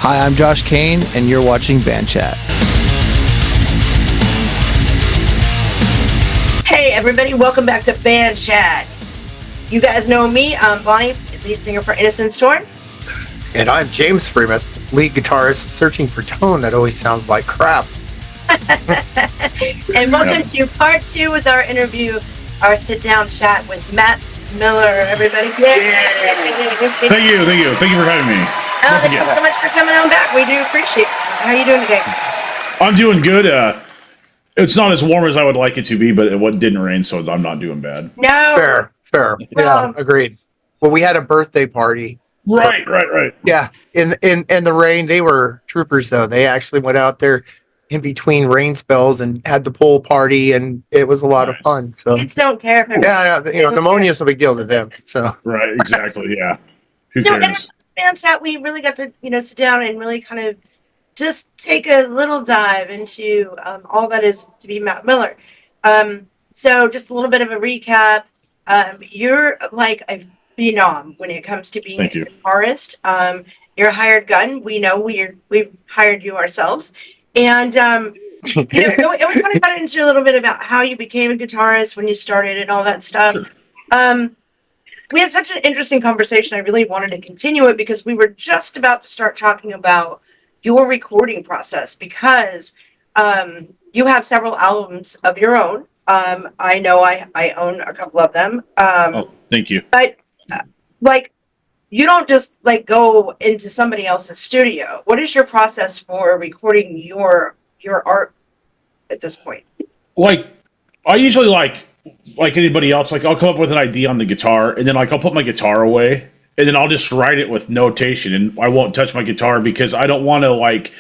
Hi, I'm Josh Kane, and you're watching Band Chat. Hey everybody, welcome back to Band Chat. You guys know me, I'm Bonnie, lead singer for Innocence Torn. And I'm James Freemuth, lead guitarist, searching for tone that always sounds like crap. And welcome to part 2 with our interview, our sit-down chat with Matt Miller, everybody. Thank you for having me. Thank you so much for coming on back. We do appreciate it. How are you doing today? I'm doing good. It's not as warm as I would like it to be, but it didn't rain, so I'm not doing bad. No. Fair. Well, yeah, agreed. Well, we had a birthday party. Right. Yeah, in the rain. They were troopers, though. They actually went out there in between rain spells and had the pool party, and it was a lot of fun. So kids don't care if pneumonia is a big deal to them. So right, exactly, yeah. Who in cares? Band Chat, we really got to sit down and really kind of just take a little dive into all that is to be Matt Miller. So just a little bit of a recap. You're like a phenom when it comes to being a guitarist. You're a hired gun. We know we've hired you ourselves. And we kind of got into a little bit about how you became a guitarist, when you started, and all that stuff. Sure. We had such an interesting conversation. I really wanted to continue it because we were just about to start talking about your recording process, because you have several albums of your own. I know I own a couple of them. Thank you. But you don't just go into somebody else's studio. What is your process for recording your art at this point? I usually like anybody else, I'll come up with an idea on the guitar, and then I'll put my guitar away, and then I'll just write it with notation, and I won't touch my guitar because I don't want to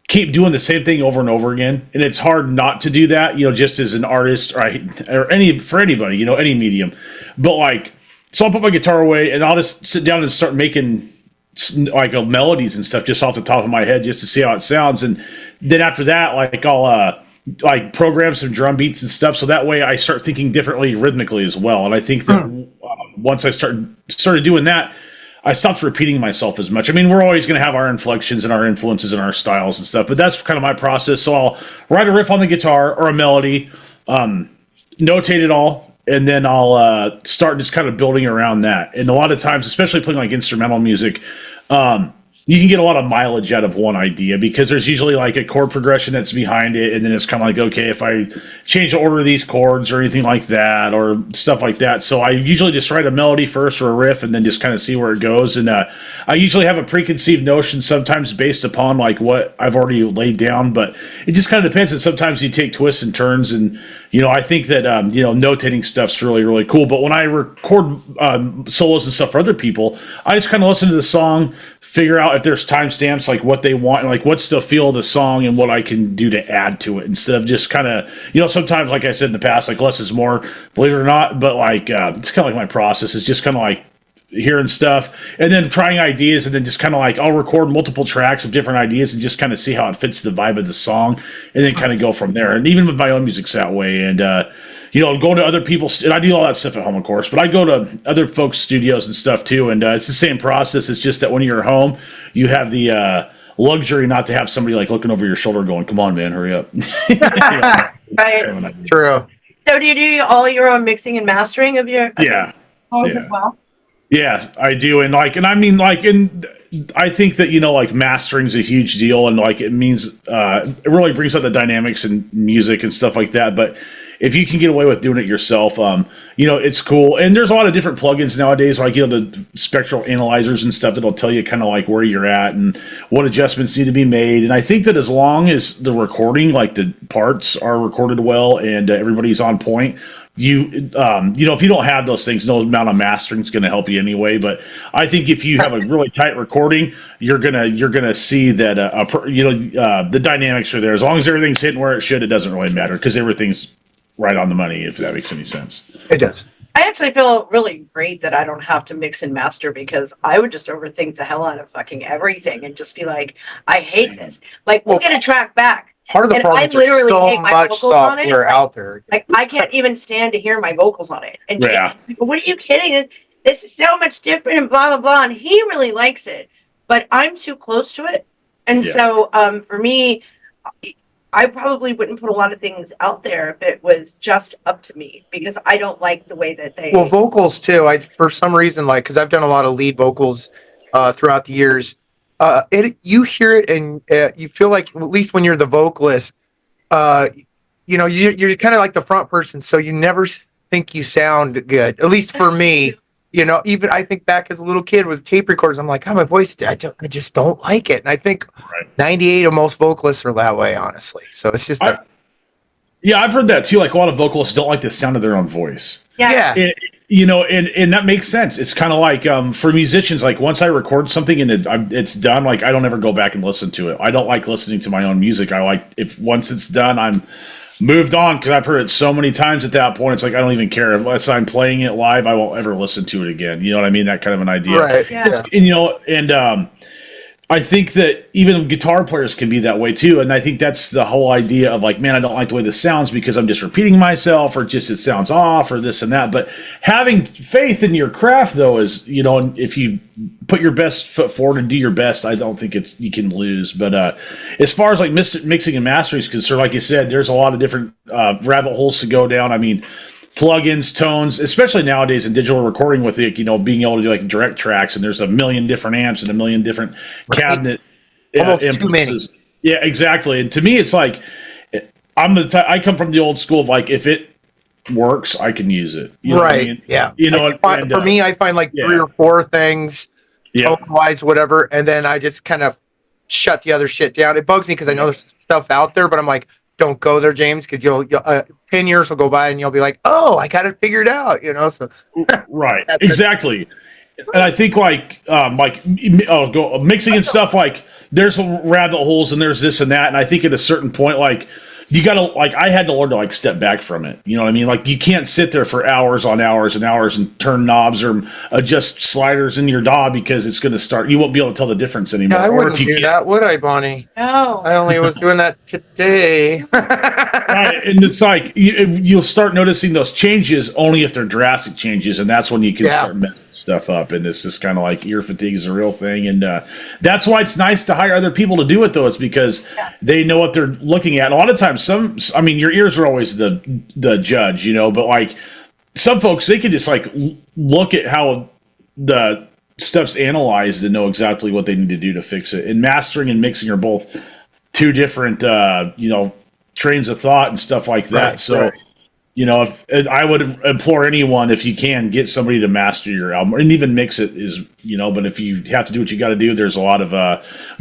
keep doing the same thing over and over again. And it's hard not to do that, just as an artist, right? Or for anybody, any medium. But so I'll put my guitar away and I'll just sit down and start making melodies and stuff just off the top of my head just to see how it sounds. And then after that, I'll program some drum beats and stuff, so that way I start thinking differently rhythmically as well. And I think that once I started doing that, I stopped repeating myself as much. I mean, we're always going to have our inflections and our influences and our styles and stuff, but that's kind of my process. So I'll write a riff on the guitar or a melody, notate it all, and then I'll start just kind of building around that. And a lot of times, especially playing instrumental music, you can get a lot of mileage out of one idea because there's usually a chord progression that's behind it, and then it's kind of okay, if I change the order of these chords or anything like that or stuff like that. So I usually just write a melody first or a riff and then just kind of see where it goes. And I usually have a preconceived notion, sometimes based upon what I've already laid down, but it just kind of depends. And sometimes you take twists and turns, and I think that notating stuff's really, really cool. But when I record solos and stuff for other people, I just kind of listen to the song, figure out if there's timestamps, what they want, and what's the feel of the song and what I can do to add to it, instead of just kind of, sometimes, like I said in the past, less is more, believe it or not. But it's kind of my process is just kind of hearing stuff and then trying ideas, and then just kind of I'll record multiple tracks of different ideas and just kind of see how it fits the vibe of the song, and then kind of go from there. And even with my own music's that way. And going to other people's, and I do all that stuff at home, of course, but I go to other folks' studios and stuff too, and it's the same process. It's just that when you're home, you have the luxury not to have somebody looking over your shoulder going, "Come on, man, hurry up." Right. True. So do you do all your own mixing and mastering of your songs as well? Yeah, I do. And I think that, mastering's a huge deal, and it means, it really brings out the dynamics in music and stuff like that. But if you can get away with doing it yourself, it's cool. And there's a lot of different plugins nowadays, the spectral analyzers and stuff that'll tell you kind of where you're at and what adjustments need to be made. And I think that as long as the recording, the parts are recorded well and everybody's on point, if you don't have those things, no amount of mastering is going to help you anyway. But I think if you have a really tight recording, you're gonna see that the dynamics are there. As long as everything's hitting where it should, it doesn't really matter because everything's right on the money, if that makes any sense. It does. I actually feel really great that I don't have to mix and master, because I would just overthink the hell out of fucking everything and just be like, I hate this. We'll get a track back. Part of the problem is there's so much software out there. I can't even stand to hear my vocals on it. And what are you kidding? This is so much different and blah, blah, blah. And he really likes it, but I'm too close to it. And Yeah. so for me, I probably wouldn't put a lot of things out there if it was just up to me, because I don't like the way that they. Well, vocals too. I for some reason like because I've done a lot of lead vocals throughout the years. You hear it and you feel like at least when you're the vocalist, uh, you're kind of like the front person, so you never think you sound good. At least for me, even I think back as a little kid with tape recorders, I'm like, oh, my voice, I just don't like it. And I think Right. 98 of most vocalists are that way, honestly. So it's just, Yeah, I've heard that too. Like a lot of vocalists don't like the sound of their own voice. Yeah. yeah. And that makes sense. It's kind of like for musicians, like once I record something and it's done, like I don't ever go back and listen to it. I don't like listening to my own music. I like if once it's done, I'm moved on because I've heard it so many times at that point. It's like I don't even care unless I'm playing it live. I won't ever listen to it again. You know what I mean? That kind of an idea. Right. Yeah. And I think that even guitar players can be that way too. And I think that's the whole idea of like, man, I don't like the way this sounds because I'm just repeating myself or just it sounds off or this and that. But having faith in your craft though is, if you put your best foot forward and do your best, I don't think you can lose. But as far as like mixing and mastering is concerned, like you said, there's a lot of different rabbit holes to go down. I mean, plugins, tones, especially nowadays in digital recording with it, being able to do like direct tracks, and there's a million different amps and a million different cabinet Almost too many. Yeah, exactly. And to me, it's like I come from the old school of like if it works, I can use it. You know what I Right. mean? Yeah. And, for me, I find like yeah. 3 or 4 things, Yeah. tone-wise, whatever, and then I just kind of shut the other shit down. It bugs me because I know there's stuff out there, but I'm like, don't go there, James, because you'll 10 years will go by and you'll be like, oh, I got it figured out, So Right. Exactly. And I think mixing and stuff, like there's rabbit holes and there's this and that. And I think at a certain point, like you gotta, like I had to learn to like step back from it. You know what I mean? Like you can't sit there for hours on hours and hours and turn knobs or adjust sliders in your DAW because it's going to start. You won't be able to tell the difference anymore. I wouldn't do that, would I, Bonnie? No. I only was doing that today. Right, and it's like you'll start noticing those changes only if they're drastic changes, and that's when you can start messing stuff up. And it's just kind of like ear fatigue is a real thing, and that's why it's nice to hire other people to do it. Though it's because they know what they're looking at. And a lot of times, your ears are always the judge, but like some folks, they can just like look at how the stuff's analyzed and know exactly what they need to do to fix it. And mastering and mixing are both two different, trains of thought and stuff like that. Right, so, right. If I would implore anyone, if you can, get somebody to master your album and even mix it but if you have to do what you got to do, there's a lot of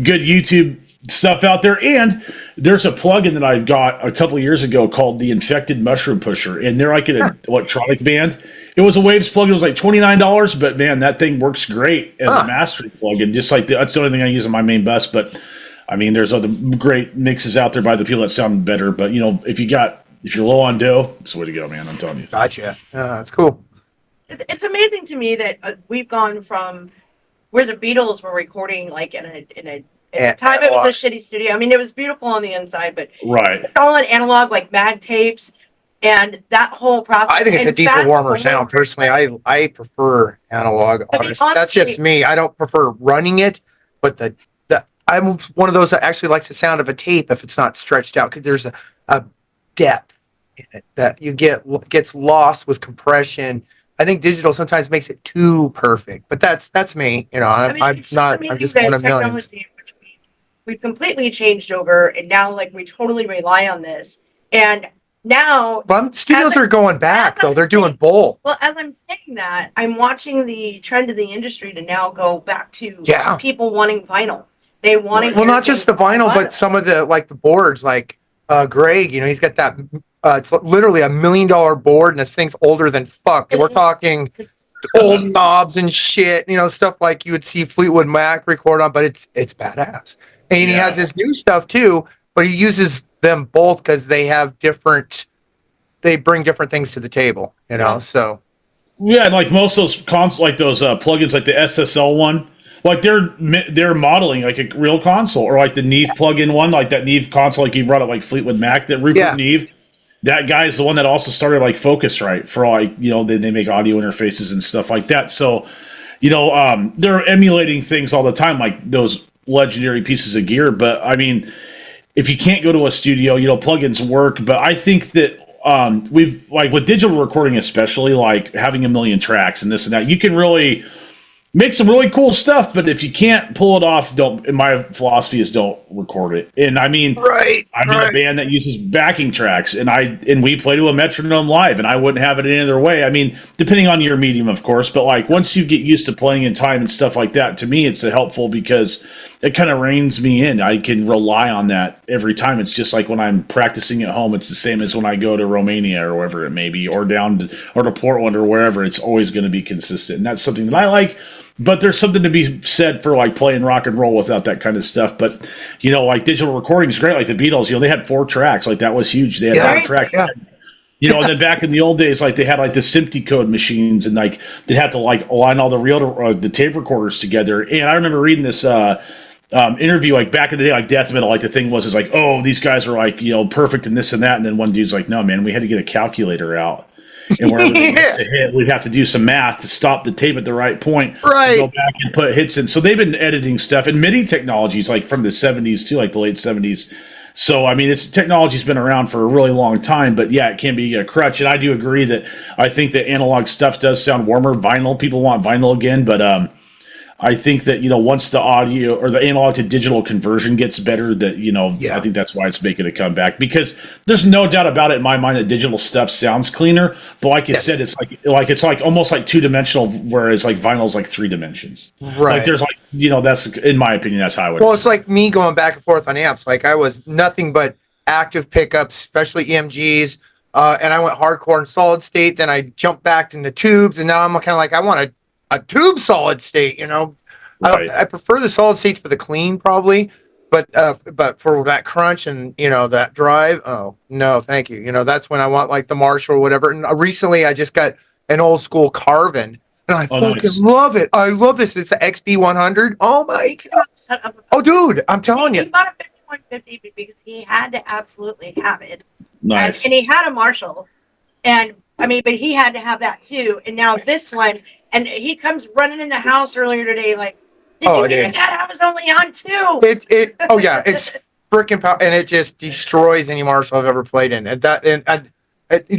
good YouTube stuff out there. And there's a plugin that I got a couple of years ago called the Infected Mushroom Pusher. And they're like an electronic band. It was a Waves plugin. It was like $29, but man, that thing works great as a mastering plugin. Just like that's the only thing I use on my main bus, but I mean, there's other great mixes out there by the people that sound better. But if you're low on dough, it's the way to go, man. I'm telling you. Gotcha. That's cool. It's amazing to me that we've gone from where the Beatles were recording like in a at the time it was a shitty studio. I mean, it was beautiful on the inside, but right, it's all on analog, like mag tapes, and that whole process. I think it's a deeper, warmer sound. Personally, I prefer analog. That's just me. I don't prefer running it, but I'm one of those that actually likes the sound of a tape if it's not stretched out because there's a depth in it that you gets lost with compression. I think digital sometimes makes it too perfect, but that's me. I'm just one of millions. Which we've completely changed over, and now like we totally rely on this. And now, studios are going back though; they're doing both. Well, as I'm saying that, I'm watching the trend of the industry to now go back to people wanting vinyl. They want to not just the vinyl, but some of the the boards, like Greg. He's got that. It's literally $1 million board, and this thing's older than fuck. We're talking old knobs and shit. Stuff like you would see Fleetwood Mac record on, but it's badass. And he has his new stuff too, but he uses them both because they have different. They bring different things to the table. So. Yeah, and like most of those those plugins, like the SSL one. Like they're modeling like a real console, or like the Neve plug-in one, like that Neve console, like you brought up, like Fleetwood Mac, that Rupert Neve. That guy's the one that also started like Focusrite for they make audio interfaces and stuff like that. So, they're emulating things all the time, like those legendary pieces of gear. But I mean, if you can't go to a studio, plugins work. But I think that we've like with digital recording, especially like having a million tracks and this and that, you can really make some really cool stuff. But if you can't pull it off, don't. And my philosophy is don't record it. And I mean, I'm in a band that uses backing tracks, and we play to a metronome live, and I wouldn't have it any other way. I mean, depending on your medium, of course, but like once you get used to playing in time and stuff like that, to me, it's helpful because it kind of reins me in. I can rely on that every time. It's just like when I'm practicing at home, it's the same as when I go to Romania or wherever it may be, or to Portland or wherever. It's always going to be consistent, and that's something that I like. But there's something to be said for like playing rock and roll without that kind of stuff. But like digital recording is great. Like the Beatles, they had 4 tracks. Like that was huge. They had 4 tracks. Yeah. And then back in the old days, like they had like the Sympty code machines, and like they had to like align all the tape recorders together. And I remember reading this interview like back in the day, like death metal, like the thing was like, oh, these guys are like perfect and this and that. And then one dude's like, no, man, we had to get a calculator out. And wherever they used to hit, we'd have to do some math to stop the tape at the right point. Right. Go back and put hits in. So they've been editing stuff, and MIDI technologies like from the 70s too, like the late 70s. So I mean, technology's been around for a really long time, but yeah, it can be a crutch. And I do agree that I think that analog stuff does sound warmer. Vinyl, people want vinyl again, but I think that once the audio or the analog to digital conversion gets better, that I think that's why it's making a comeback, because there's no doubt about it in my mind that digital stuff sounds cleaner. But like you said, it's like almost like 2-dimensional, whereas like vinyl's like 3 dimensions. Right. Like there's like that's in my opinion that's how I would. Well, it's like me going back and forth on amps. Like I was nothing but active pickups, especially EMGs, and I went hardcore in solid state. Then I jumped back into tubes, and now I'm kind of like I want a tube solid state, Right. I prefer the solid states for the clean probably, but for that crunch and that drive, oh no, thank you. That's when I want like the Marshall or whatever. And recently I just got an old school Carvin, and I fucking love it. I love this. It's the XB100. Oh my god. Oh dude, I'm telling you. He bought a 5150 because he had to absolutely have it. Nice. And he had a Marshall, and I mean, but he had to have that too. And now this one, and he comes running in the house earlier today like, did you hear that? I was only on 2. Oh yeah, it's freaking power, and it just destroys any Marshall I've ever played in. And they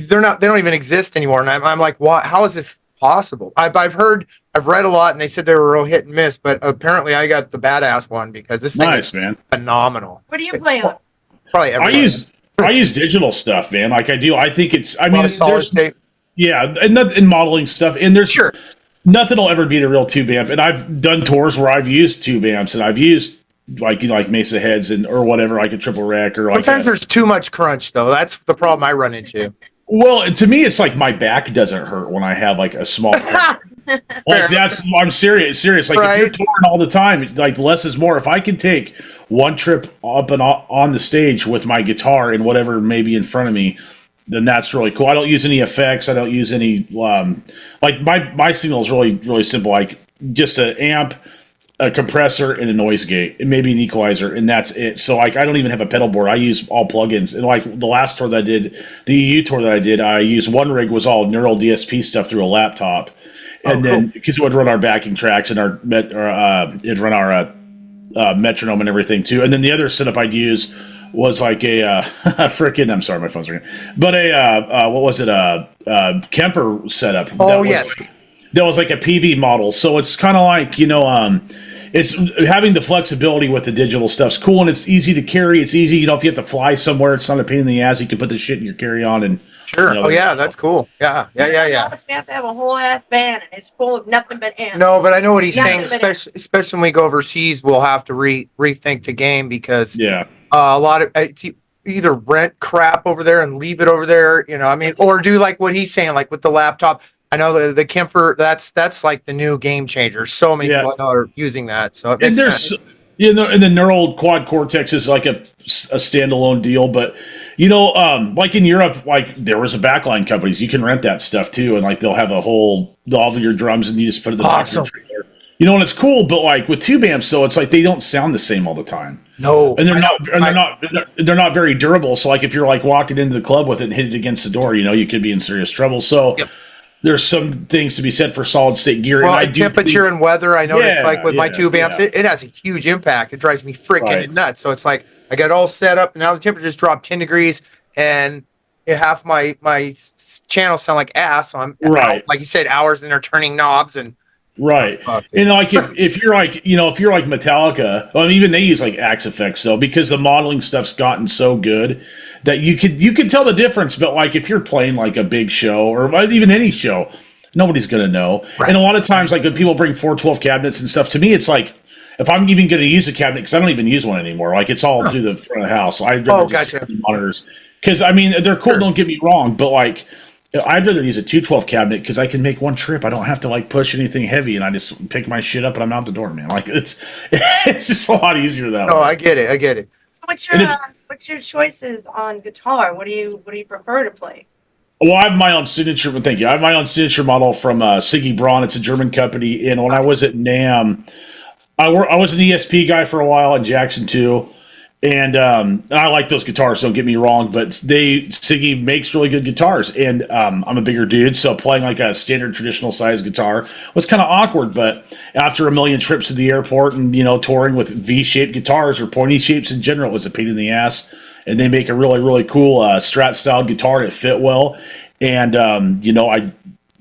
don't even exist anymore. And I'm like, what? How is this possible? I've read a lot, and they said they were real hit and miss, but apparently I got the badass one because this thing is phenomenal. What do you play on? Probably everything. I use digital stuff, man. Like I do. I think it's. I mean, solid state. Yeah, and modeling stuff, and there's nothing will ever beat a real tube amp. And I've done tours where I've used tube amps, and I've used like Mesa heads or whatever, like a triple rack or sometimes there's too much crunch though. That's the problem I run into. Well, to me, it's like my back doesn't hurt when I have like a small. I'm serious. Like if you're touring all the time, like less is more. If I can take one trip up and on the stage with my guitar and whatever may be in front of me, then that's really cool. I don't use any effects. I don't use any like my signal is really, really simple. Like just an amp, a compressor, and a noise gate, and maybe an equalizer, and that's it. So like I don't even have a pedal board. I use all plugins. And like the last tour that I did, the EU tour that I did, I used one rig was all neural DSP stuff through a laptop, and then because it would run our backing tracks and it'd run our metronome and everything too. And then the other setup I'd use was like a freaking, I'm sorry, my phone's ringing, but what was it? Kemper setup. That was like a PV model. So it's kind of like, it's having the flexibility with the digital stuff's cool, and it's easy to carry. It's easy, if you have to fly somewhere, it's not a pain in the ass. You can put the shit in your carry-on and that's cool. Yeah. We have to have a whole ass band, and it's full of nothing but amps. No, but I know what he's saying. Especially when we go overseas, we'll have to rethink the game because a lot of either rent crap over there and leave it over there, or do like what he's saying, like with the laptop. I know the Kemper, that's like the new game changer. So many people are using that. So it makes sense. And the neural quad cortex is like a standalone deal, but like in Europe, like there was a backline companies, you can rent that stuff too, and like they'll have all of your drums, and you just put it in the back of the trailer. And it's cool, but like with tube amps, so it's like they don't sound the same all the time. No, and they're not very durable. So like if you're like walking into the club with it and hit it against the door, you could be in serious trouble. So. Yep. there's some things to be said for solid state gear. Well, And I and do temperature and weather, I noticed, like with my tube amps, yeah. it has a huge impact. It drives me freaking Right. nuts. So it's like I got it all set up, and now the temperature just dropped 10 degrees, and half my channels sound like ass. So I'm out, Right. like you said, hours, and they're turning knobs and Right. And like if you're like, if you're like Metallica, well, even they use like Axe effects though, because the modeling stuff's gotten so good that you could tell the difference. But like if you're playing like a big show or even any show, nobody's gonna know. Right. And a lot of times, like when people bring 412 cabinets and stuff, to me, it's like if I'm even going to use a cabinet, because I don't even use one anymore. Like it's all through the front of the house. I'd rather just gotcha. use monitors because I mean they're cool. Sure. Don't get me wrong, but like I'd rather use a 212 cabinet because I can make one trip. I don't have to like push anything heavy, and I just pick my shit up and I'm out the door, man. Like it's just a lot easier that way. I get it. So And what's your choices on guitar? What do you prefer to play? Well, I have my own signature. Thank you. I have my own signature model from Siggy Braun. It's a German company, and when I was at NAMM, I was an ESP guy for a while in Jackson too. And I like those guitars, don't get me wrong, but Siggy makes really good guitars, and I'm a bigger dude, so playing like a standard traditional size guitar was kind of awkward. But after a million trips to the airport and touring with V-shaped guitars or pointy shapes in general, it was a pain in the ass. And they make a really really cool Strat style guitar that fit well, and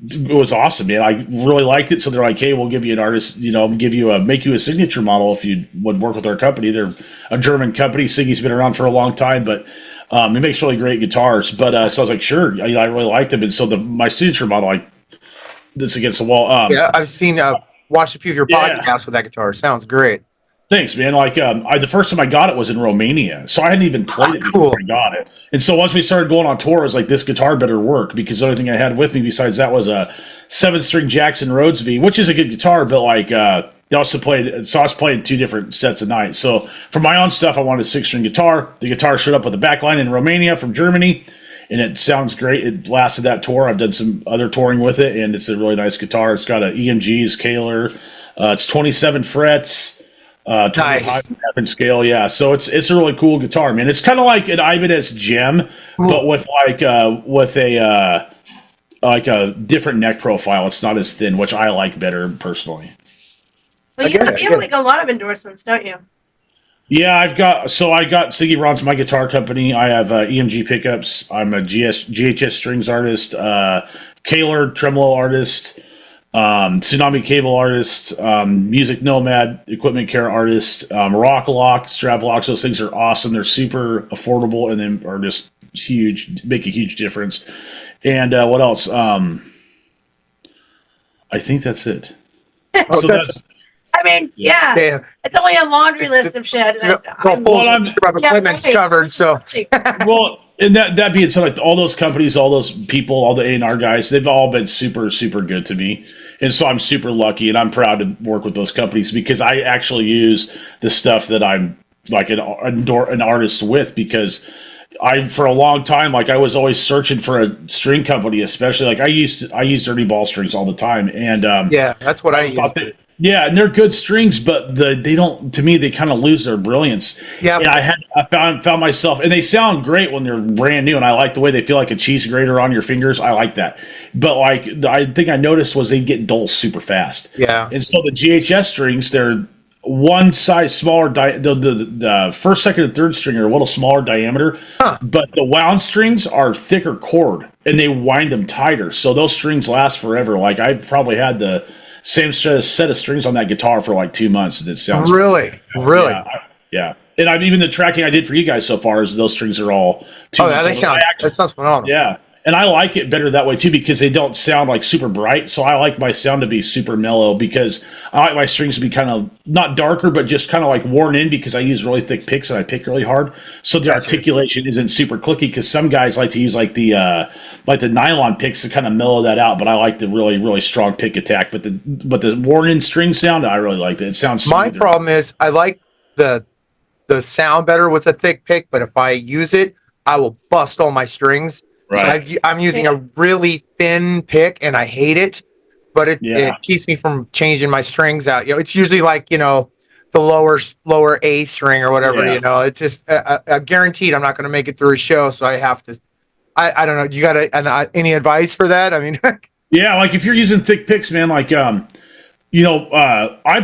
it was awesome, man. I really liked it. So they're like, hey, we'll give you an artist, make you a signature model if you would work with our company. They're a German company. Siggy's been around for a long time, but it makes really great guitars. But so I was like, sure, I really liked them. And so my signature model, this against the wall. Yeah, I've seen, watched a few of your podcasts with that guitar. Sounds great. Thanks, man. Like, the first time I got it was in Romania, so I hadn't even played it before I got it. And so once we started going on tour, I was like, this guitar better work, because the only thing I had with me besides that was a 7-string Jackson Rhodes V, which is a good guitar, but like, they also played. So I was playing 2 different sets a night. So for my own stuff, I wanted a 6-string guitar. The guitar showed up with a backline in Romania from Germany, and it sounds great. It lasted that tour. I've done some other touring with it, and it's a really nice guitar. It's got an EMG scaler. It's 27 frets. 25 and scale, yeah. So it's a really cool guitar, man. It's kind of like an Ibanez Gem, but with a different neck profile. It's not as thin, which I like better personally. Well, you have like a lot of endorsements, don't you? Yeah, I got Siggy Braun's my guitar company. I have EMG pickups. I'm a GHS strings artist, Kaler tremolo artist. Tsunami cable artist, music nomad, equipment care artist, rock lock, strap locks. Those things are awesome. They're super affordable and then are just huge, make a huge difference. And what else? I think that's it. Oh, So that's, I mean, yeah. damn. It's only a laundry list of shit. Equipment's covered, so. well, and that being said, like all those companies, all those people, all the A&R guys, they've all been super, super good to me. And so I'm super lucky, and I'm proud to work with those companies because I actually use the stuff that I'm like an artist with, because for a long time, like I was always searching for a string company, especially like I use Dirty Ball strings all the time. And yeah, that's what I use. Yeah, and they're good strings, but they don't. To me, they kind of lose their brilliance. Yeah, and I found myself, and they sound great when they're brand new, and I like the way they feel like a cheese grater on your fingers. I like that, but like I think I noticed was they get dull super fast. Yeah, and so the GHS strings, they're one size smaller. The first, second, and third string are a little smaller diameter, but the wound strings are thicker cord, and they wind them tighter, so those strings last forever. Like I've probably had the same set of strings on that guitar for like 2 months, and it sounds really. Yeah. And even the tracking I did for you guys so far is those strings are all 2 months. That sounds phenomenal. Yeah, and I like it better that way too because they don't sound like super bright. So I like my sound to be super mellow because I like my strings to be kind of not darker, but just kind of like worn in because I use really thick picks and I pick really hard. So the articulation isn't super clicky because some guys like to use like the nylon picks to kind of mellow that out. But I like the really really strong pick attack. But the worn in string sound, I really like it. It sounds smoother. My problem is I like the sound better with a thick pick, but if I use it, I will bust all my strings. Right. So I'm using a really thin pick, and I hate it, but it keeps me from changing my strings out. It's usually like the lower A string or whatever. It's just guaranteed I'm not going to make it through a show, so I have to. I don't know. You got any advice for that? I mean, Yeah, like if you're using thick picks, man, like I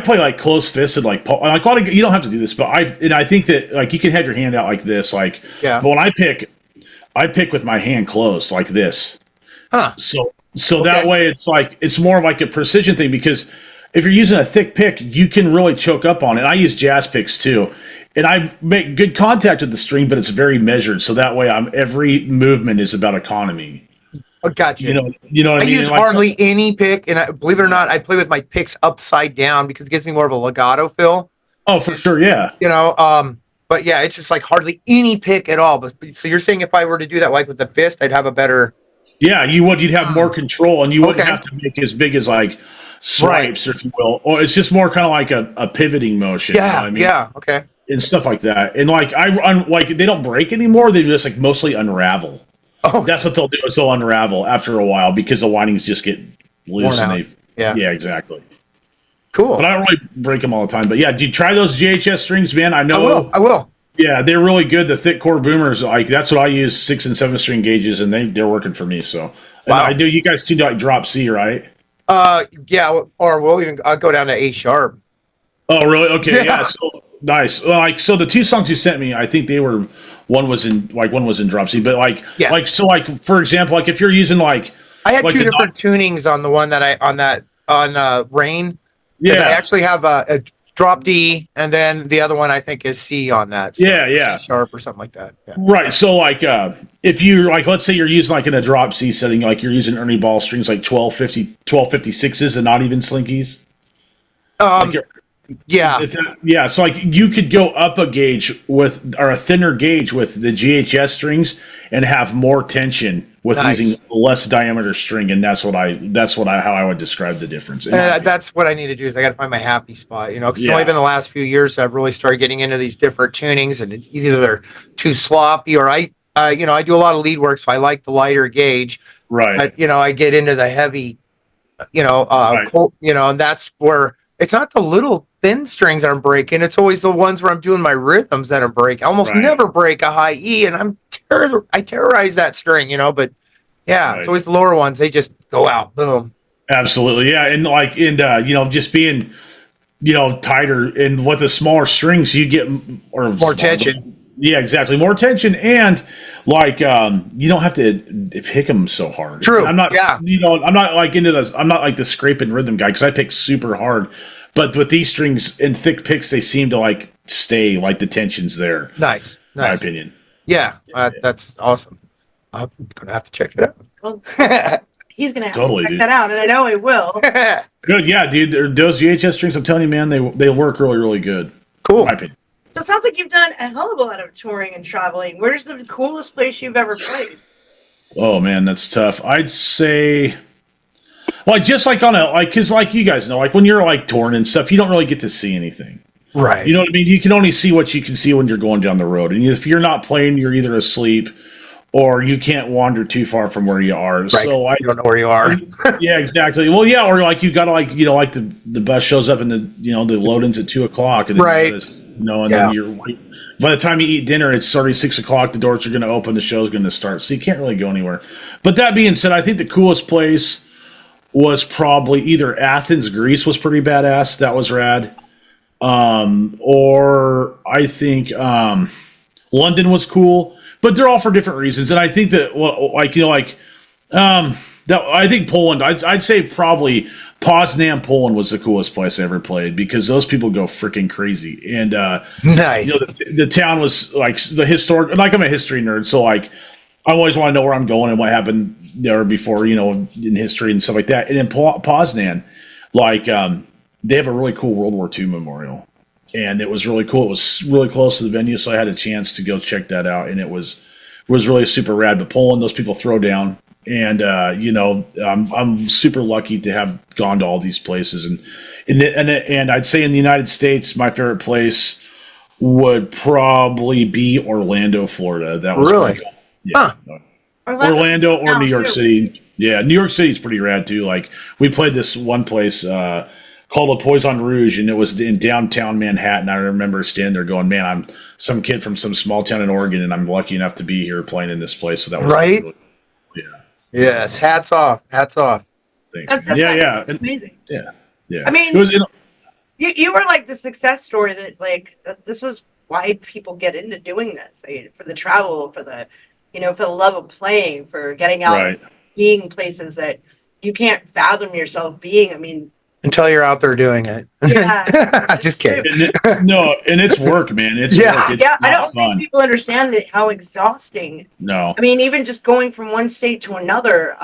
play like close fisted, like you don't have to do this, but I think that like you can have your hand out like this, like. Yeah. But when I pick with my hand closed like this. Huh. So that Okay. way it's more like a precision thing because if you're using a thick pick, you can really choke up on it. I use jazz picks too. And I make good contact with the string, but it's very measured. So that way every movement is about economy. Oh, gotcha. You know what I I mean? use And like, hardly any pick, and believe it or not, I play with my picks upside down because it gives me more of a legato feel. oh, for sure, yeah. But yeah, it's just like hardly any pick at all. But so you're saying if I were to do that like with the fist, I'd have a better. Yeah, you would. You'd have more control, and you wouldn't Okay. have to make as big as like swipes, if you will, or it's just more kind of like a pivoting motion. You know Yeah, what I mean? yeah, okay. And stuff like that. And like like they don't break anymore. They just like mostly unravel. Oh, That's what they'll do is they'll unravel after a while because the windings just get loose Worn and out. they Yeah. exactly. cool. But I don't really break them all the time. But yeah, do you try those JHS strings, man? I know. I will. Yeah, they're really good. The thick core boomers, like that's what I use 6 and 7 string gauges, and they're working for me. So and Wow. I do. You guys tune to like drop C, right? Yeah, or we'll even I'll go down to A sharp. Oh, really? Okay, Yeah. yeah. So nice. Like, so the two songs you sent me, I think they were one was in drop C, but Yeah. for example, like if you're using like I had like two the different tunings on the one that on Rain. Because I yeah, actually have a drop D, and then the other one I think is C on that. So Yeah. C sharp or something like that. Yeah. right. So like if you like, let's say you're using like in a drop C setting, like you're using Ernie Ball strings like 1256s and not even slinkies. Like you're, Yeah. yeah, so like you could go up a gauge with or a thinner gauge with the GHS strings and have more tension with Nice. using less diameter string, and that's what how I would describe the difference. That's what I need to do is I got to find my happy spot, because it's Yeah. only been the last few years I've really started getting into these different tunings, and it's either they're too sloppy or I do a lot of lead work, so I like the lighter gauge, Right. but I get into the heavy, Right. and that's where it's not the little thin strings that I'm breaking. It's always the ones where I'm doing my rhythms that I'm breaking. I almost Right. never break a high E, and I terrorize that string, but yeah, Right. it's always the lower ones. They just go out, boom. Absolutely, yeah, and just being tighter and with the smaller strings you get or More tension. Yeah, exactly, more tension, and like you don't have to pick them so hard. True, I'm not. yeah. I'm not like into this. I'm not like the scraping rhythm guy because I pick super hard. But with these strings and thick picks, they seem to like stay like the tension's there. Nice. In my Nice. opinion. Yeah, that's awesome. I'm gonna have to check it Well, out. he's gonna have Totally, to check dude. that out, and I know he will. Good, yeah, dude. Those VHS strings, I'm telling you, man, they work really, really good. Cool. In my opinion. So it sounds like you've done a hell of a lot of touring and traveling. Where's the coolest place you've ever played? Oh man, that's tough. I'd say, like, just like because like you guys know, like when you're like touring and stuff, you don't really get to see anything. Right. You know what I mean? You can only see what you can see when you're going down the road, and if you're not playing, you're either asleep or you can't wander too far from where you are. Right. So You don't know where you are. yeah, exactly. Well, yeah, or like you gotta like the bus shows up and the load-ins at 2:00, and then Right. and Yeah. then you're by the time you eat dinner, it's already 6:00. The doors are going to open, the show's going to start, so you can't really go anywhere. But that being said, I think the coolest place was probably either Athens, Greece was pretty badass. That was rad. Or I think London was cool, but they're all for different reasons. And I think that I think Poland. I'd say probably Poznan, Poland was the coolest place I ever played because those people go freaking crazy. And Nice. the town was like the historic. Like I'm a history nerd, so like I always want to know where I'm going and what happened there before, in history and stuff like that. And then Poznan, like they have a really cool World War II memorial, and it was really cool. It was really close to the venue, so I had a chance to go check that out, and it was really super rad. But Poland, those people throw down. And I'm super lucky to have gone to all these places, and I'd say in the United States, my favorite place would probably be Orlando, Florida. That was Really? pretty cool. Yeah, Orlando or Now, New York too. City. Yeah, New York City's pretty rad too. Like we played this one place called the Poison Rouge, and it was in downtown Manhattan. I remember standing there going, "Man, I'm some kid from some small town in Oregon, and I'm lucky enough to be here playing in this place." So that was Right? really, yeah. Yes. Hats off. Hats off. Thanks, That's man. Yeah. amazing. Yeah. I mean, It was, you were like the success story that like this is why people get into doing this for the travel, for the for the love of playing, for getting out, right. being places that you can't fathom yourself being. I mean, Until you're out there doing it. yeah, Just it's true. kidding. And it's work, man. It's Yeah. work. It's Yeah, I not don't fun. think people understand how exhausting. No. I mean, even just going from one state to another.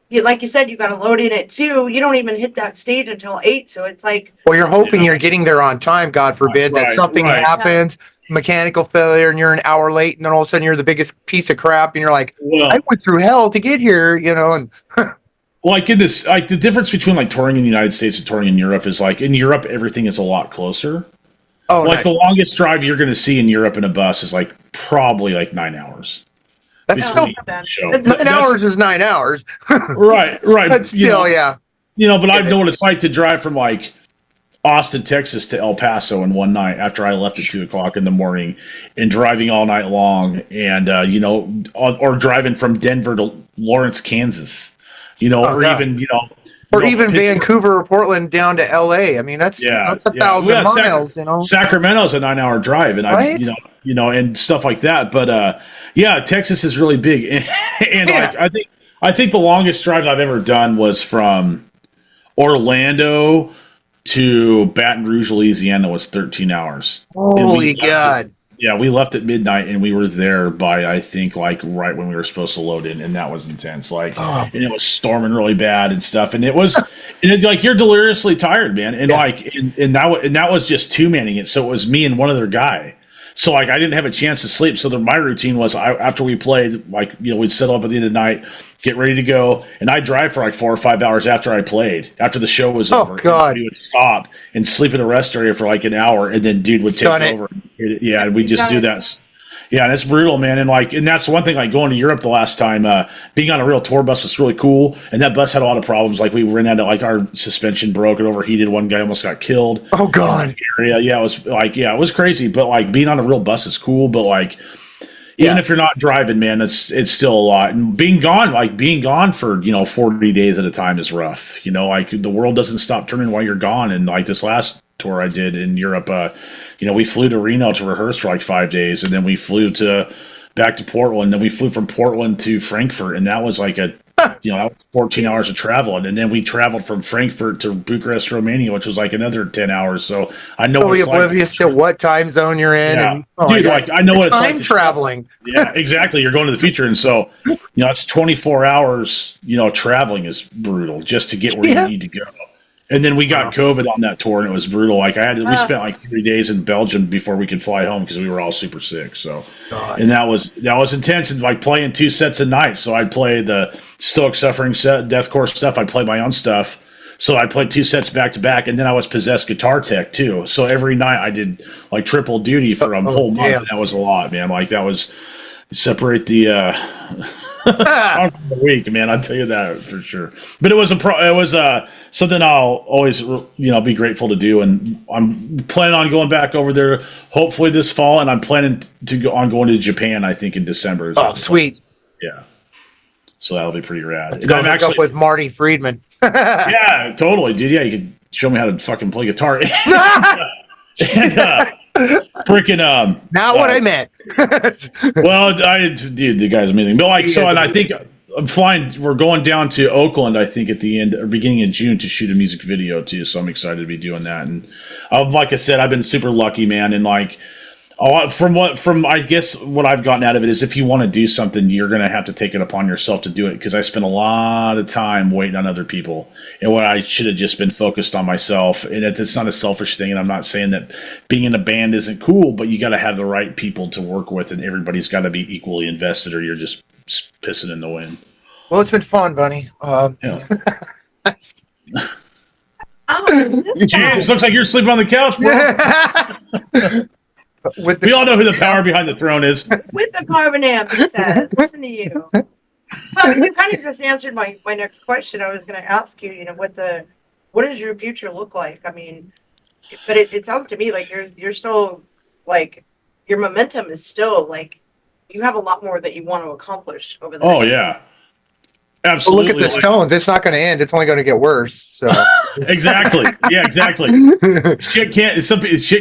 Like you said, you got to load in at 2. You don't even hit that stage until 8. So it's like, Well, you're hoping Yeah. you're getting there on time, God forbid, that something Right. happens, mechanical failure, and you're an hour late, and then all of a sudden you're the biggest piece of crap, and you're like, Well, I went through hell to get here, and like in this, like the difference between like touring in the United States and touring in Europe is like in Europe, everything is a lot closer. oh, Like nice. the longest drive you're going to see in Europe in a bus is like probably like 9 hours. That's still not bad. Show. 9 hours is 9 hours. Right. But still, yeah. But I know what it's like to drive from like Austin, Texas to El Paso in one night after I left at 2:00 in the morning and driving all night long and, or driving from Denver to Lawrence, Kansas, or God. even, Or even Pittsburgh. Vancouver or Portland down to LA. I mean, that's Yeah, 1,000 Yeah, miles, Sacramento's a 9-hour drive, and Right? and stuff like that. But Texas is really big, and Yeah. like I think the longest drive I've ever done was from Orlando to Baton Rouge, Louisiana, was 13 hours. And Holy God. we left at midnight, and we were there by I think like right when we were supposed to load in, and that was intense. Like, Oh. and it was storming really bad and stuff, and it was, and it's like you're deliriously tired, man, and Yeah. like, and that was just two manning it, so it was me and one other guy. So like I didn't have a chance to sleep. So my routine was after we played, like we'd settle up at the end of the night, get ready to go, and I'd drive for like 4 or 5 hours after I played. After the show was over, God. we would stop and sleep in a rest area for like an hour, and then dude would take Done it. over. Yeah, and we just do that. Yeah, and it's brutal, man. And that's one thing. Like going to Europe the last time, being on a real tour bus was really cool. And that bus had a lot of problems. Like we ran out of like our suspension broke, it overheated. One guy almost got killed. Oh God. Yeah, it was crazy. But like being on a real bus is cool. But like even if you're not driving, man, it's still a lot. And being gone for 40 days at a time is rough. Like the world doesn't stop turning while you're gone. And like this last tour I did in Europe, we flew to Reno to rehearse for like 5 days, and then we flew back to Portland. Then we flew from Portland to Frankfurt, and that was like that was 14 hours of travel. And then we traveled from Frankfurt to Bucharest, Romania, which was like another 10 hours. So I know Totally what it's oblivious to what time zone you're in. Yeah. And, oh my Dude, God. like I know what it's like Time to traveling. Yeah, exactly. You're going to the future, and so it's 24 hours. Traveling is brutal just to get where you need to go. And then we got COVID on that tour, and it was brutal. Like we spent like 3 days in Belgium before we could fly home because we were all super sick. So, and that was intense. And like playing 2 sets a night. So I'd play the Stoic Suffering set, deathcore stuff. I'd play my own stuff. So I played 2 sets back to back, and then I was possessed guitar tech too. So every night I did like triple duty for a whole month. And that was a lot, man. Like that was separate the the week, man. I'll tell you that for sure. But it was something I'll always be grateful to do, and I'm planning on going back over there hopefully this fall, and I'm planning to going to Japan. I think in December. Oh, sweet. Yeah. So that'll be pretty rad. Go hook up with Marty Friedman. Yeah, totally, dude. Yeah, you could show me how to fucking play guitar. Freaking Not what I meant. Well, dude, the guy's amazing. But like, so, and I think I'm flying. We're going down to Oakland, I think, at the end or beginning of June to shoot a music video too. So I'm excited to be doing that. And like I said, I've been super lucky, man. And like, from I guess what I've gotten out of it is if you want to do something, you're going to have to take it upon yourself to do it. Because I spent a lot of time waiting on other people, and when I should have just been focused on myself. And it's not a selfish thing, and I'm not saying that being in a band isn't cool, but you got to have the right people to work with, and everybody's got to be equally invested, or you're just pissing in the wind. Well, it's been fun, Bunny. Yeah. James, looks like you're sleeping on the couch, bro. We all know who the power behind the throne is. With the carbon amp, he says. Listen to you. Well, you kind of just answered my next question. I was going to ask you, what does your future look like? I mean, but it sounds to me like you're still like your momentum is still like you have a lot more that you want to accomplish over the Oh next yeah. absolutely. Well, look at the Stones. It's not going to end. It's only going to get worse. So Exactly. Yeah, exactly. Shit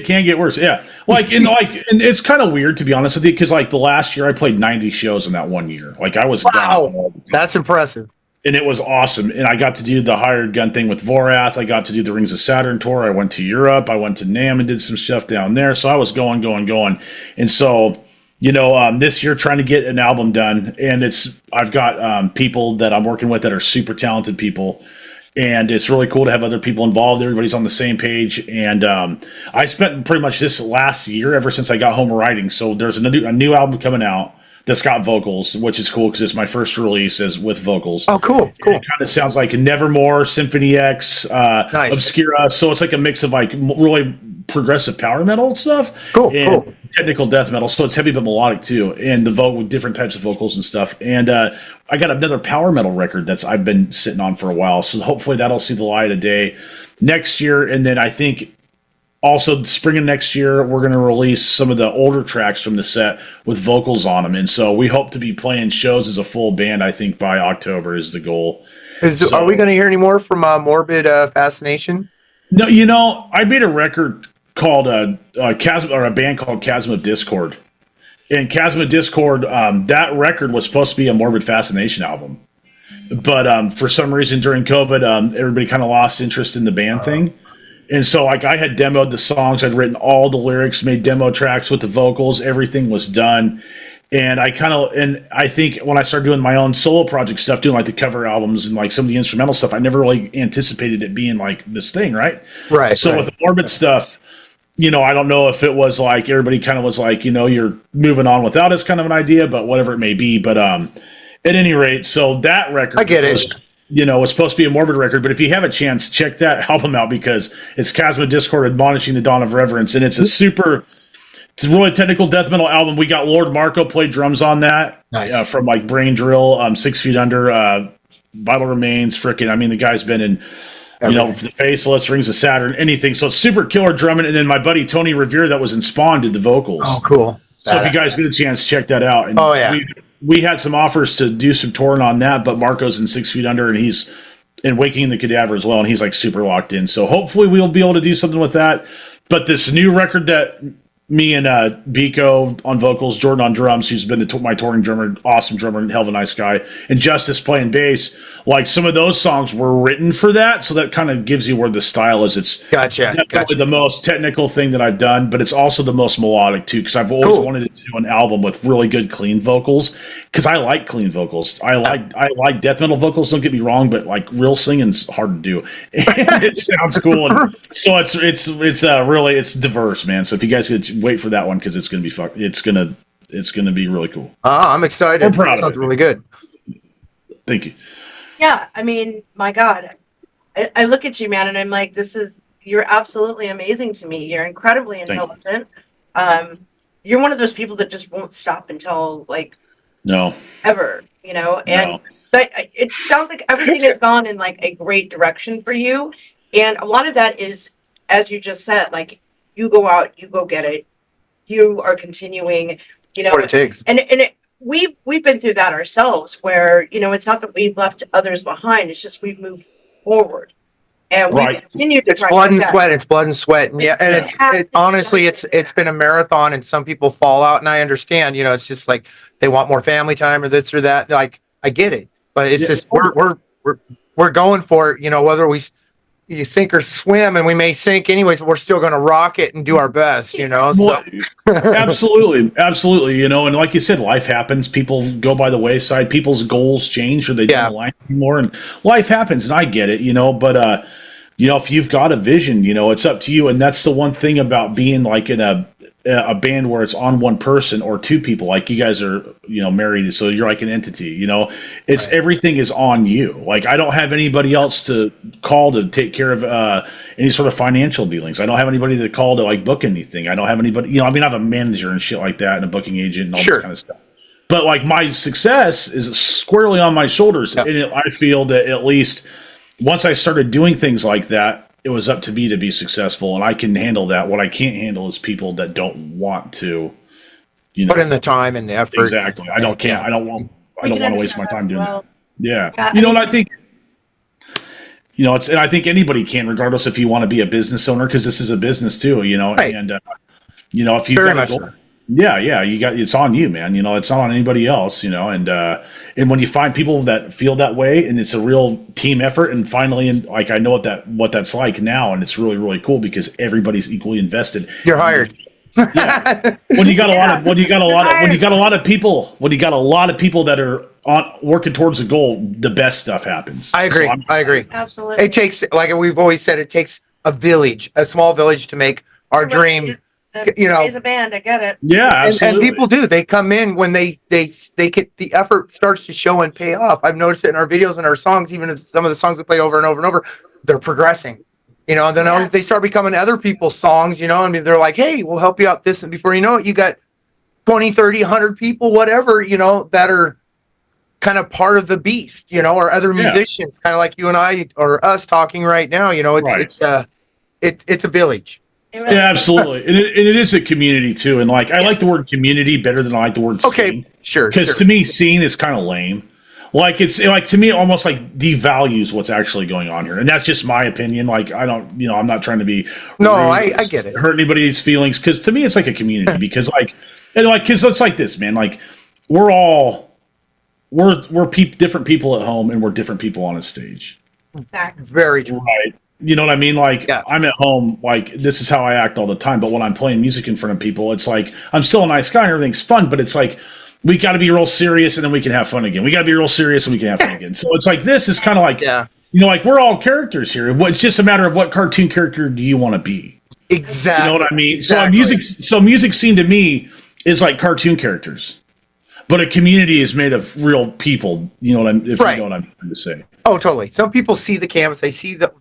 can get worse. Yeah. And it's kind of weird, to be honest with you, because like the last year I played 90 shows in that 1 year. Like I was gone. wow, that's impressive. And it was awesome. And I got to do the hired gun thing with Vorath. I got to do the Rings of Saturn tour. I went to Europe. I went to NAMM and did some stuff down there. So I was going. And so, this year trying to get an album done. And I've got people that I'm working with that are super talented people. And it's really cool to have other people involved. Everybody's on the same page. And I spent pretty much this last year, ever since I got home writing. So there's a new album coming out that's got vocals, which is cool because it's my first release as with vocals. Oh, cool. It kind of sounds like Nevermore, Symphony X, Nice. Obscura. So it's like a mix of like really progressive power metal stuff. Cool. Technical death metal. So it's heavy but melodic too, and the vote with different types of vocals and stuff. And I got another power metal record I've been sitting on for a while. So hopefully that'll see the light of day next year. And then I think also spring of next year we're going to release some of the older tracks from the set with vocals on them. And so we hope to be playing shows as a full band. I think by October is the goal. Are we going to hear any more from Morbid Fascination? No, I made a record called Chasm, or a band called Chasm of Discord. And Chasm of Discord, that record was supposed to be a Morbid Fascination album. But for some reason during COVID, everybody kind of lost interest in the band thing. And so like I had demoed the songs, I'd written all the lyrics, made demo tracks with the vocals, everything was done. And I think when I started doing my own solo project stuff, doing like the cover albums and like some of the instrumental stuff, I never really anticipated it being like this thing, right? Right. So with the Morbid stuff, I don't know if it was like everybody kind of was like, you're moving on without us kind of an idea, but whatever it may be. But at any rate, so that record, I get it. Was supposed to be a Morbid record, but if you have a chance, check that album out because it's Chasm of Discord Admonishing the Dawn of Reverence, and it's it's a really technical death metal album. We got Lord Marco played drums on that. Nice. From like Brain Drill, 6 Feet Under, Vital Remains, the guy's been in The Faceless, Rings of Saturn, anything. So it's super killer drumming. And then my buddy Tony Revere that was in Spawn did the vocals. Oh, cool. So if you guys get a chance, check that out. And we had some offers to do some touring on that, but Marco's in 6 Feet Under and he's in Waking in the Cadaver as well, and he's like super locked in. So hopefully we'll be able to do something with that. But this new record that me and Biko on vocals, Jordan on drums, who's been my touring drummer, awesome drummer, and hell of a nice guy, and Justice playing bass. Like some of those songs were written for that, so that kind of gives you where the style is. It's definitely the most technical thing that I've done, but it's also the most melodic too, because I've always wanted to do an album with really good clean vocals, because I like clean vocals. I like death metal vocals. Don't get me wrong, but like real singing's hard to do, and it sounds cool. And so it's diverse, man. So if you guys could wait for that one, because it's gonna be it's gonna be really cool. I'm excited. I'm proud of sounds it. really good. Thank you. Yeah, I mean, my God, I look at you, man, and I'm like, you're absolutely amazing to me. You're incredibly intelligent. You're one of those people that just won't stop until ever, and but it sounds like everything has gone in like a great direction for you. And a lot of that is, as you just said, like you go out, you go get it. You are continuing, What it takes. And we've been through that ourselves where, it's not that we've left others behind. It's just we've moved forward and we continue to It's blood and sweat. It's blood and sweat. And honestly, it's been a marathon and some people fall out, and I understand, it's just like they want more family time or this or that. Like I get it, but it's just, we're going for it, whether you sink or swim, and we may sink anyways, but we're still going to rock it and do our best, so. Absolutely. And like you said, life happens. People go by the wayside. People's goals change, or they don't align anymore, and life happens. And I get it, but if you've got a vision, it's up to you. And that's the one thing about being like in a band where it's on one person or two people, like you guys are, married, so you're like an entity, it's everything is on you. Like I don't have anybody else to call to take care of any sort of financial dealings. I don't have anybody to call to like book anything. I don't have anybody, I have a manager and shit like that, and a booking agent and all this kind of stuff. But like my success is squarely on my shoulders, and I feel that at least once I started doing things like that, it was up to me to be successful, and I can handle that. What I can't handle is people that don't want to, put in the time and the effort. Exactly. I don't want to waste my time doing that. Yeah. Yeah, You know, and I think, and I think anybody can, regardless if you want to be a business owner, because this is a business too, Right. and, if you've Very got a much goal, so. yeah, it's on you, man. It's not on anybody else, and when you find people that feel that way and it's a real team effort, and finally, and like, I know what that's like now, and it's really, really cool because everybody's equally invested. You're hired. Yeah. When you got a lot of people that are working towards a goal, the best stuff happens. I agree. So I agree. Absolutely. It takes, like we've always said, it takes a village, a small village to make our dream. Raise a band. I get it. Yeah, And absolutely. people do. They come in when they get the effort starts to show and pay off. I've noticed it in our videos and our songs, even if some of the songs we play over and over and over, they're progressing. And then they start becoming other people's songs, I mean, they're like, hey, we'll help you out this. And before you know it, you got 20, 30, 100 people, whatever, that are kind of part of the beast, or other musicians, kind of like you and I or us talking right now. It's a village. Yeah, absolutely. And it is a community too. And like, I like the word community better than I like the word scene. Okay, sure. Because to me, scene is kind of lame. Like, it's like, to me, it almost like devalues what's actually going on here. And that's just my opinion. Like, I don't, I'm not trying to be no, I get it. Hurt anybody's feelings. Because to me, it's like a community. Because because it's like this, man. Like, we're different people at home, and we're different people on a stage. Very true. Right. You know what I mean? Like, I'm at home, like, this is how I act all the time. But when I'm playing music in front of people, it's like, I'm still a nice guy and everything's fun, but it's like, we got to be real serious and then we can have fun again. We got to be real serious and we can have fun again. So it's like, this is kind of like, like, we're all characters here. It's just a matter of what cartoon character do you want to be? Exactly. You know what I mean? Exactly. So music scene to me is like cartoon characters. But a community is made of real people. You know what I'm trying to say. Oh, totally. Some people see the canvas, they see the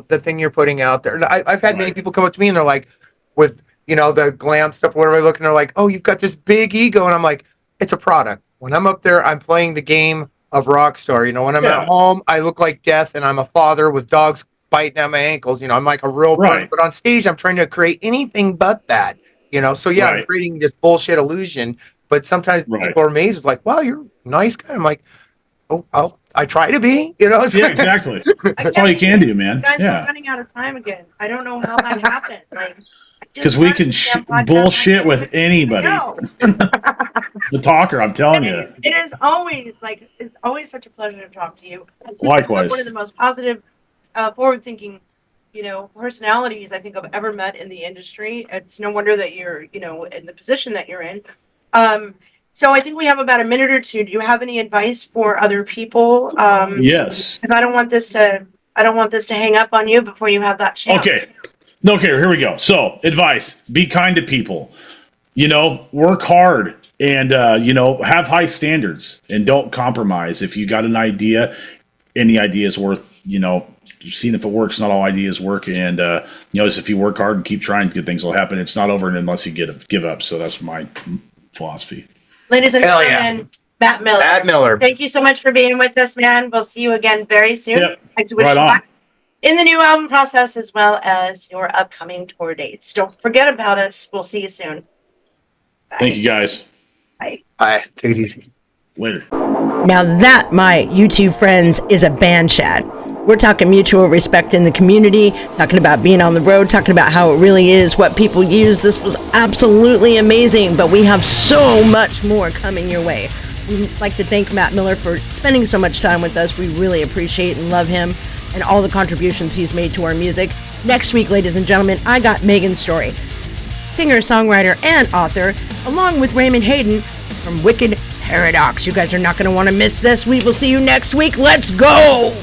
thing you're putting out there. And I've had many people come up to me and they're like, with the glam stuff, whatever I look, and they're like, oh, you've got this big ego, and I'm like, it's a product. When I'm up there, I'm playing the game of Rockstar. When I'm at home, I look like death, and I'm a father with dogs biting at my ankles. I'm like a real person, but on stage, I'm trying to create anything but that. So I'm creating this bullshit illusion. But sometimes people are amazed, with like, wow, you're a nice guy. I'm like, oh, I try to be, Yeah, exactly. That's all you can do, man. You guys are running out of time again. I don't know how that happened. Like, because we can bullshit with anybody. The talker, I'm telling you. It is always it's always such a pleasure to talk to you. Likewise. One of the most positive, forward-thinking, personalities I think I've ever met in the industry. It's no wonder that you're, in the position that you're in. So I think we have about a minute or two. Do you have any advice for other people? Yes. If I don't want this to hang up on you before you have that chance. Okay. Here we go. So, advice: be kind to people. Work hard and have high standards and don't compromise. If you got an idea, any idea is worth seeing if it works. Not all ideas work, and if you work hard and keep trying, good things will happen. It's not over unless you give up. So that's my philosophy. Ladies and gentlemen, Matt Miller. Matt Miller. Thank you so much for being with us, man. We'll see you again very soon. Yep. I'd like to wish you luck in the new album process as well as your upcoming tour dates. Don't forget about us. We'll see you soon. Bye. Thank you, guys. Bye. Bye. Take it easy. Later. Now that, my YouTube friends, is a band chat. We're talking mutual respect in the community, talking about being on the road, talking about how it really is, what people use. This was absolutely amazing, but we have so much more coming your way. We'd like to thank Matt Miller for spending so much time with us. We really appreciate and love him and all the contributions he's made to our music. Next week, ladies and gentlemen, I got Megan Story, singer, songwriter, and author, along with Raymond Hayden from Wicked Paradox. You guys are not going to want to miss this. We will see you next week. Let's go!